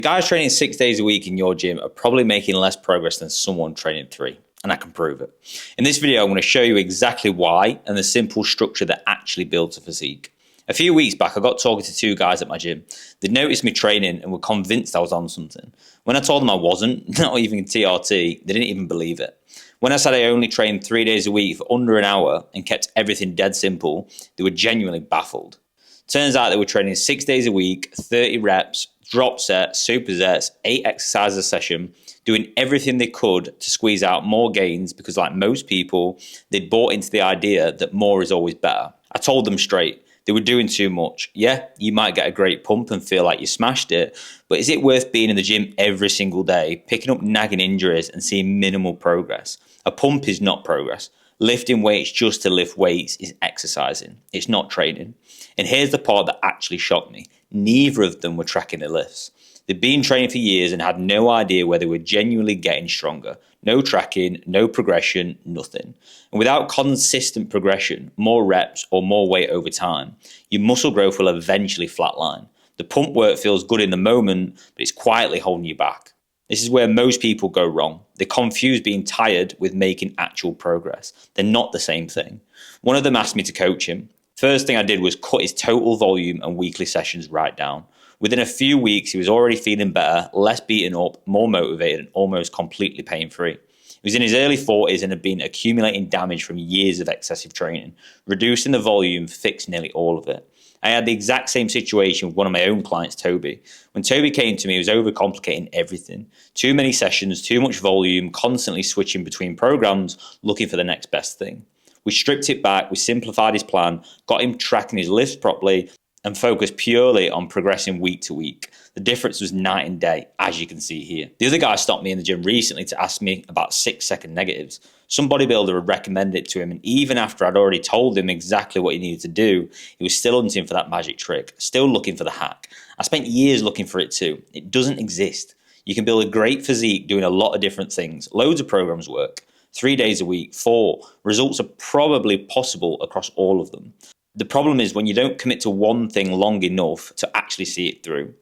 Guys training 6 days a week in your gym are probably making less progress than someone training 3, and I can prove it. In this video, I'm going to show you exactly why and the simple structure that actually builds a physique. A few weeks back, I got talking to 2 guys at my gym. They noticed me training and were convinced I was on something. When I told them I wasn't, not even in TRT, they didn't even believe it. When I said I only trained 3 days a week for under an hour and kept everything dead simple, they were genuinely baffled. Turns out they were training 6 days a week, 30 reps, drop sets, supersets, 8 exercises a session, doing everything they could to squeeze out more gains because, like most people, they'd bought into the idea that more is always better. I told them straight, they were doing too much. Yeah, you might get a great pump and feel like you smashed it, but is it worth being in the gym every single day, picking up nagging injuries and seeing minimal progress? A pump is not progress. Lifting weights just to lift weights is exercising. It's not training. And here's the part that actually shocked me. Neither of them were tracking their lifts. They'd been training for years and had no idea where they were genuinely getting stronger. No tracking, no progression, nothing. And without consistent progression, more reps or more weight over time, your muscle growth will eventually flatline. The pump work feels good in the moment, but it's quietly holding you back. This is where most people go wrong. They confuse being tired with making actual progress. They're not the same thing. One of them asked me to coach him. First thing I did was cut his total volume and weekly sessions right down. Within a few weeks, he was already feeling better, less beaten up, more motivated, and almost completely pain-free. He was in his early 40s and had been accumulating damage from years of excessive training. Reducing the volume fixed nearly all of it. I had the exact same situation with one of my own clients, Toby. When Toby came to me, he was overcomplicating everything. Too many sessions, too much volume, constantly switching between programs, looking for the next best thing. We stripped it back, we simplified his plan, got him tracking his lifts properly, and focused purely on progressing week to week. The difference was night and day, as you can see here. The other guy stopped me in the gym recently to ask me about 6-second negatives. Some bodybuilder had recommended it to him, and even after I'd already told him exactly what he needed to do, he was still hunting for that magic trick, still looking for the hack. I spent years looking for it too. It doesn't exist. You can build a great physique doing a lot of different things. Loads of programs work. 3 days a week, 4. Results are probably possible across all of them. The problem is when you don't commit to one thing long enough to actually see it through.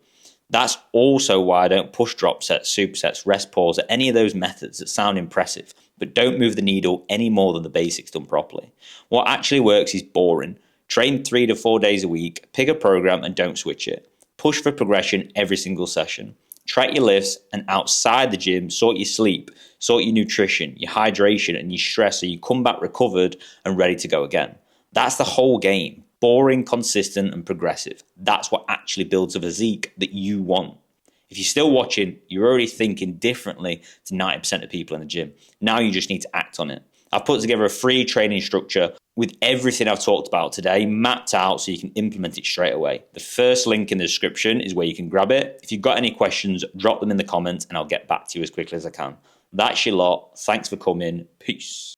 That's also why I don't push drop sets, supersets, rest pause, or any of those methods that sound impressive, but don't move the needle any more than the basics done properly. What actually works is boring. Train 3 to 4 days a week, pick a program and don't switch it. Push for progression every single session. Track your lifts, and outside the gym, sort your sleep, sort your nutrition, your hydration, and your stress so you come back recovered and ready to go again. That's the whole game. Boring, consistent, and progressive. That's what actually builds a physique that you want. If you're still watching, you're already thinking differently to 90% of people in the gym. Now you just need to act on it. I've put together a free training structure with everything I've talked about today mapped out so you can implement it straight away. The first link in the description is where you can grab it. If you've got any questions, drop them in the comments and I'll get back to you as quickly as I can. That's your lot. Thanks for coming. Peace.